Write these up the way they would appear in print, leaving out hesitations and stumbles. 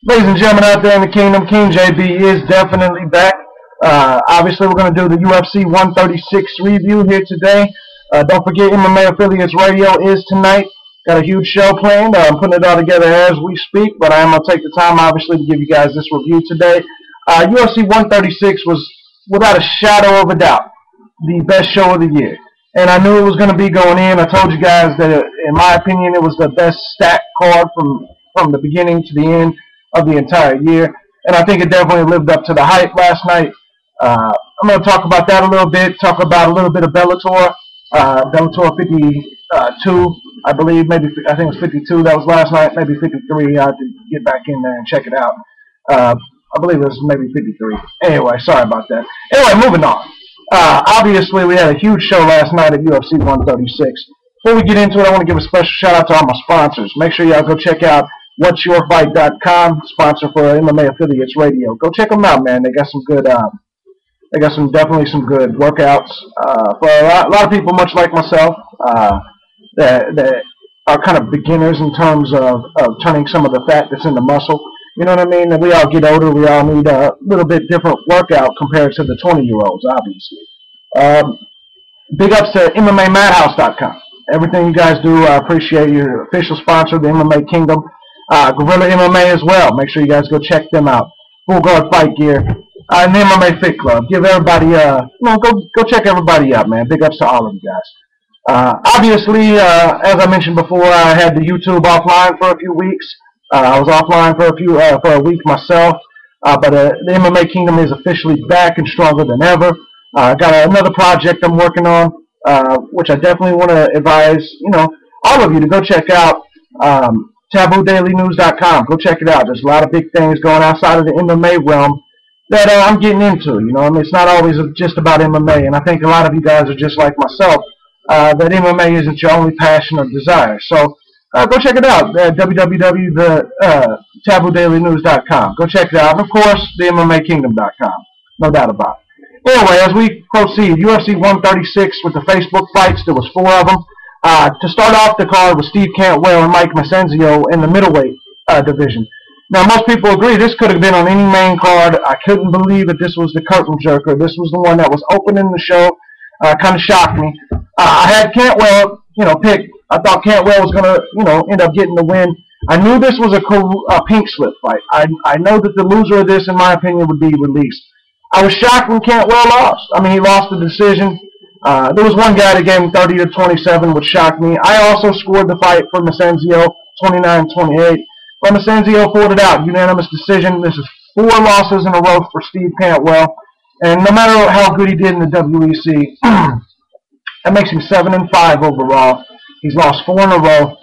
Ladies and gentlemen out there in the kingdom, King JB is definitely back. Obviously, we're going to do the UFC 136 review here today. Don't forget, MMA Affiliates Radio is tonight. Got a huge show planned. I'm putting it all together as we speak, but I am going to take the time, obviously, to give you guys this review today. UFC 136 was, without a shadow of a doubt, the best show of the year. And I knew it was going to be going in. I told you guys that, in my opinion, it was the best stacked card from the beginning to the end of the entire year, and I think it definitely lived up to the hype last night. I'm going to talk about that a little bit, talk about a little bit of Bellator, Bellator 52, I believe, I think it was 52, that was last night, maybe 53, I have to get back in there and check it out. I believe it was maybe 53. Anyway, sorry about that. Anyway, moving on. Obviously, we had a huge show last night at UFC 136. Before we get into it, I want to give a special shout out to all my sponsors. Make sure y'all go check out whatsyourfight.com, sponsor for MMA Affiliates Radio. Go check them out, man. They got some good, definitely some good workouts for a lot of people, much like myself, that are kind of beginners in terms of turning some of the fat that's in the muscle. You know what I mean? And we all get older. We all need a little bit different workout compared to the 20-year-olds, obviously. Big ups to MMAMadhouse.com. Everything you guys do, I appreciate your official sponsor of the MMA Kingdom. Gorilla MMA as well. Make sure you guys go check them out. Full Guard Fight Gear. And the MMA Fit Club. Give everybody, go check everybody out, man. Big ups to all of you guys. Obviously, as I mentioned before, I had the YouTube offline for a few weeks. I was offline for a week myself. But the MMA Kingdom is officially back and stronger than ever. I got another project I'm working on, which I definitely want to advise, all of you to go check out. TabooDailyNews.com. Go check it out. There's a lot of big things going outside of the MMA realm that I'm getting into. It's not always just about MMA, and I think a lot of you guys are just like myself, that MMA isn't your only passion or desire. So go check it out. www.TabooDailyNews.com. Go check it out. And, of course, the MMAKingdom.com. No doubt about it. Anyway, as we proceed, UFC 136 with the Facebook fights, there was 4 of them. To start off the card was Steve Cantwell and Mike Macenzio in the middleweight division. Now, most people agree this could have been on any main card. I couldn't believe that this was the curtain jerker. This was the one that was opening the show. Kind of shocked me. I had Cantwell, picked. I thought Cantwell was going to, end up getting the win. I knew this was a pink slip fight. I know that the loser of this, in my opinion, would be released. I was shocked when Cantwell lost. I mean, he lost the decision. There was one guy that gave him 30-27, which shocked me. I also scored the fight for Macenzio, 29-28. But Macenzio pulled it out, unanimous decision. This is 4 losses in a row for Steve Cantwell. And no matter how good he did in the WEC, that makes him 7-5 overall. He's lost 4 in a row.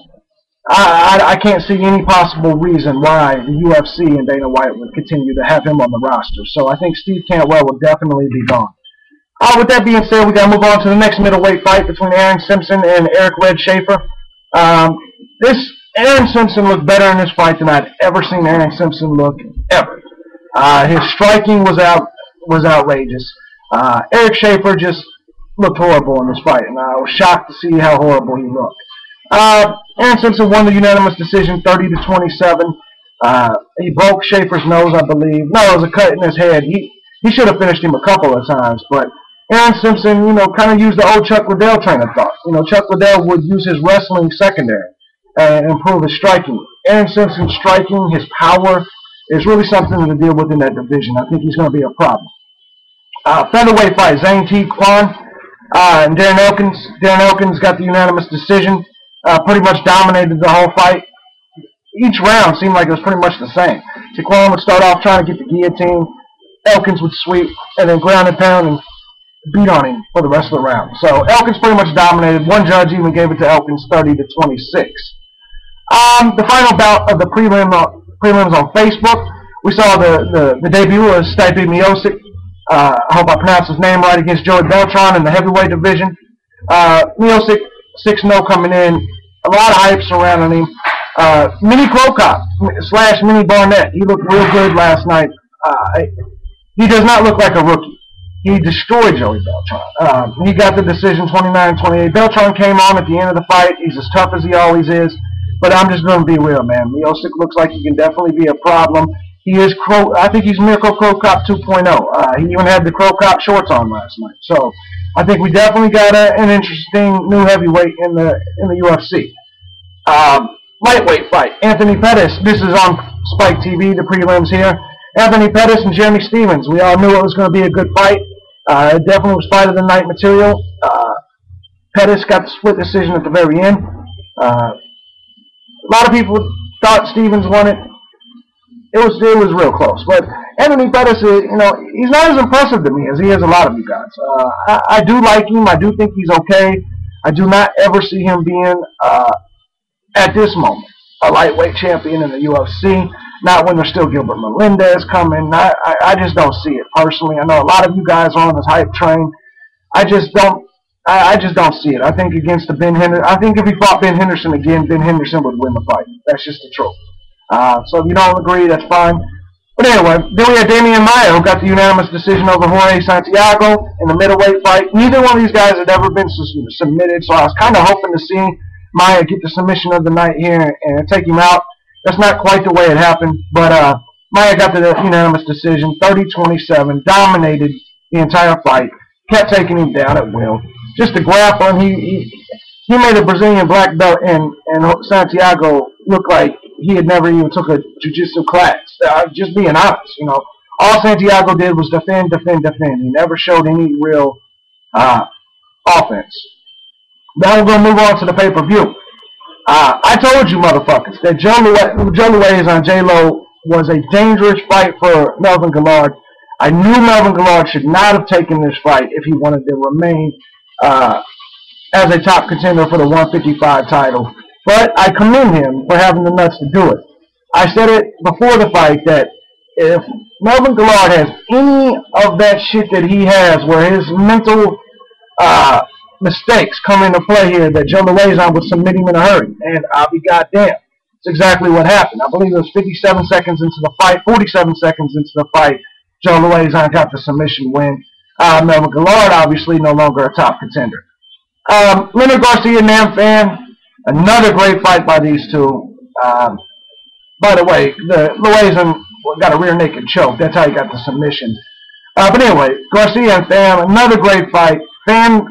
I can't see any possible reason why the UFC and Dana White would continue to have him on the roster. So I think Steve Cantwell will definitely be gone. With that being said, we got to move on to the next middleweight fight between Aaron Simpson and Eric Red Schaefer. Aaron Simpson looked better in this fight than I'd ever seen Aaron Simpson look, ever. His striking was outrageous. Eric Schaefer just looked horrible in this fight, and I was shocked to see how horrible he looked. Aaron Simpson won the unanimous decision, 30-27. He broke Schaefer's nose, I believe. No, it was a cut in his head. He should have finished him a couple of times, but Aaron Simpson, kind of used the old Chuck Liddell train of thought. Chuck Liddell would use his wrestling secondary and improve his striking. Aaron Simpson's striking, his power, is really something to deal with in that division. I think he's going to be a problem. Featherweight fight, Zane T. Kwan and Darren Elkins. Darren Elkins got the unanimous decision, pretty much dominated the whole fight. Each round seemed like it was pretty much the same. Kwan would start off trying to get the guillotine. Elkins would sweep and then ground and pound and beat on him for the rest of the round. So Elkins pretty much dominated. One judge even gave it to Elkins 30-26. The final bout of the prelims on Facebook, we saw the debut of Stipe Miocic. I hope I pronounced his name right, against Joey Beltran in the heavyweight division. Miocic 6-0 coming in. A lot of hype surrounding him. Mini Crocop / Mini Barnett. He looked real good last night. He does not look like a rookie. He destroyed Joey Beltran. He got the decision 29-28. Beltran came on at the end of the fight. He's as tough as he always is. But I'm just going to be real, man. Miocic looks like he can definitely be a problem. He is I think he's Miracle Crow Cop 2.0. He even had the Crow Cop shorts on last night. So I think we definitely got an interesting new heavyweight in the UFC. Lightweight fight. Anthony Pettis. This is on Spike TV, the prelims here. Anthony Pettis and Jeremy Stephens. We all knew it was going to be a good fight. It definitely was fight of the night material. Pettis got the split decision at the very end. A lot of people thought Stephens won it. It was real close. But Anthony Pettis, he's not as impressive to me as he is a lot of you guys. I do like him. I do think he's okay. I do not ever see him being, at this moment, a lightweight champion in the UFC. Not when there's still Gilbert Melendez coming. I just don't see it personally. I know a lot of you guys are on this hype train. I just don't see it. I think against the Ben Henderson, I think if he fought Ben Henderson again, Ben Henderson would win the fight. That's just the truth. So if you don't agree, that's fine. But anyway, then we had Damian Maia, who got the unanimous decision over Jorge Santiago in the middleweight fight. Neither one of these guys had ever been submitted, so I was kind of hoping to see Maia get the submission of the night here and take him out. That's not quite the way it happened, but Maia got the unanimous decision, 30-27, dominated the entire fight, kept taking him down at will. Just a grappling, he made a Brazilian black belt and Santiago look like he had never even took a jiu-jitsu class. Just being honest, all Santiago did was defend. He never showed any real offense. Now we're going to move on to the pay-per-view. I told you motherfuckers that Joe Louise on J-Lo was a dangerous fight for Melvin Guillard. I knew Melvin Guillard should not have taken this fight if he wanted to remain as a top contender for the 155 title. But I commend him for having the nuts to do it. I said it before the fight that if Melvin Guillard has any of that shit that he has where his mental mistakes come into play here, that Joe Louise would submit him in a hurry. And I'll be goddamn. It's exactly what happened. I believe it was 57 seconds into the fight, 47 seconds into the fight, Joe Louise got the submission win. Melvin Guillard, obviously, no longer a top contender. Leonard Garcia, Nam Fan, another great fight by these two. By the way, Louise got a rear naked choke. That's how he got the submission. But anyway, Garcia and Fan, another great fight. Fan,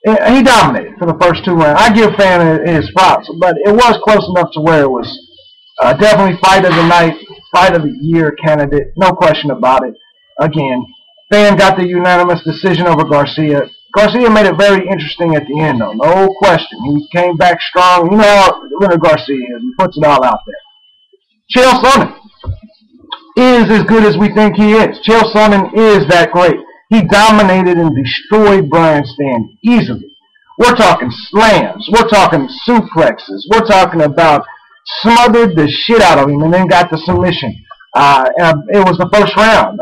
he dominated for the first two rounds. I give Fan his props, but it was close enough to where it was definitely fight of the night, fight of the year candidate, no question about it. Again, Fan got the unanimous decision over Garcia. Garcia made it very interesting at the end, though, no question. He came back strong. You know how Leonard Garcia is. He puts it all out there. Chael Sonnen is as good as we think he is. Chael Sonnen is that great. He dominated and destroyed Brian Stann easily. We're talking slams. We're talking suplexes. We're talking about smothered the shit out of him and then got the submission. It was the first round,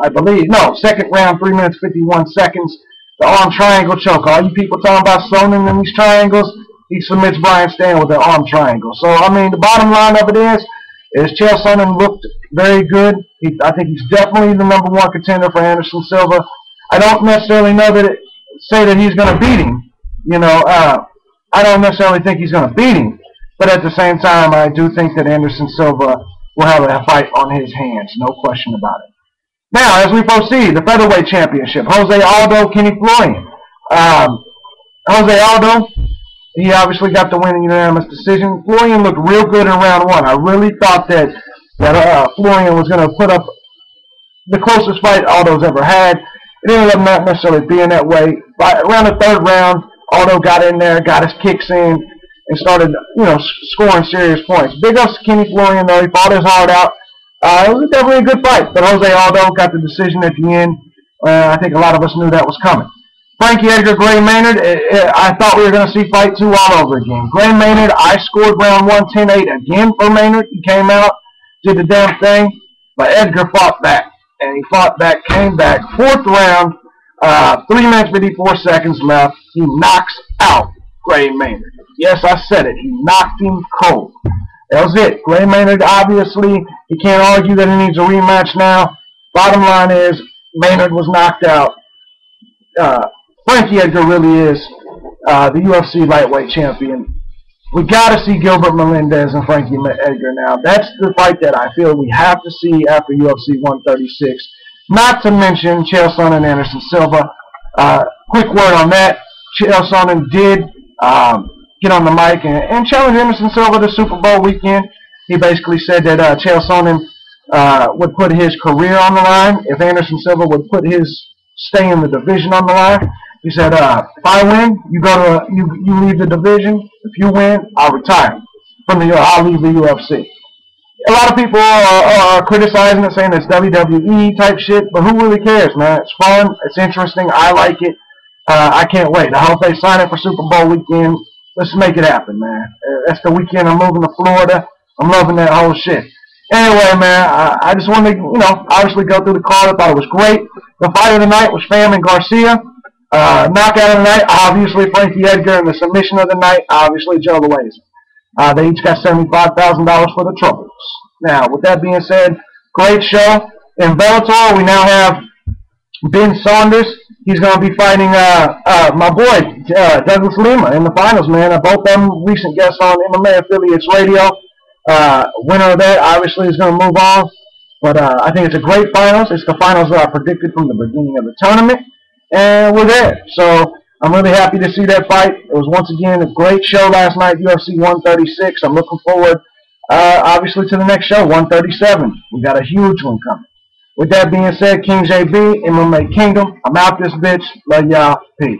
I believe. No, second round, 3 minutes, 51 seconds. The arm triangle choke. All you people talking about Sonnen in these triangles, he submits Brian Stann with the arm triangle. So, I mean, the bottom line of it is Chael Sonnen looked very good. I think he's definitely the #1 contender for Anderson Silva. I don't necessarily say that he's going to beat him. I don't necessarily think he's going to beat him. But at the same time, I do think that Anderson Silva will have a fight on his hands. No question about it. Now, as we proceed, the featherweight championship. Jose Aldo, Kenny Florian. Jose Aldo, he obviously got the win in unanimous decision. Florian looked real good in round one. I really thought that Florian was going to put up the closest fight Aldo's ever had. It ended up not necessarily being that way. Around the third round, Aldo got in there, got his kicks in, and started, scoring serious points. Big ups to Kenny Florian, though. He fought his heart out. It was definitely a good fight, but Jose Aldo got the decision at the end. I think a lot of us knew that was coming. Frankie Edgar, Gray Maynard, I thought we were going to see fight 2 all over again. Gray Maynard, I scored round 1, 10-8 again for Maynard. He came out, did the damn thing, but Edgar fought back, and he fought back, came back. Fourth round, 3 minutes, 54 seconds left. He knocks out Gray Maynard. Yes, I said it. He knocked him cold. That was it. Gray Maynard, obviously, he can't argue that he needs a rematch now. Bottom line is, Maynard was knocked out. Frankie Edgar really is the UFC lightweight champion. We got to see Gilbert Melendez and Frankie Edgar now. That's the fight that I feel we have to see after UFC 136. Not to mention Chael Sonnen and Anderson Silva. Quick word on that. Chael Sonnen did get on the mic and challenge Anderson Silva to Super Bowl weekend. He basically said that Chael Sonnen would put his career on the line if Anderson Silva would put his stay in the division on the line. He said, if I win, you leave the division. If you win, I'll retire I'll leave the UFC. A lot of people are criticizing it, saying it's WWE type shit, but who really cares, man? It's fun. It's interesting. I like it. I can't wait. I hope they sign it for Super Bowl weekend. Let's make it happen, man. That's the weekend I'm moving to Florida. I'm loving that whole shit. Anyway, man, I just wanted to, obviously go through the card. I thought it was great. The fight of the night was Pham and Garcia. Knockout of the night, obviously Frankie Edgar, and the submission of the night, obviously Joe Lauzon. They each got $75,000 for the troubles. Now, with that being said, great show. In Bellator, we now have Ben Saunders. He's going to be fighting my boy, Douglas Lima, in the finals, man. Both of them recent guests on MMA Affiliates Radio. Winner of that, obviously, is going to move on. But I think it's a great finals. It's the finals that I predicted from the beginning of the tournament. And we're there. So I'm really happy to see that fight. It was once again a great show last night, UFC 136. I'm looking forward, obviously, to the next show, 137. We got a huge one coming. With that being said, King JB, MMA Kingdom. I'm out this bitch. Love y'all. Peace.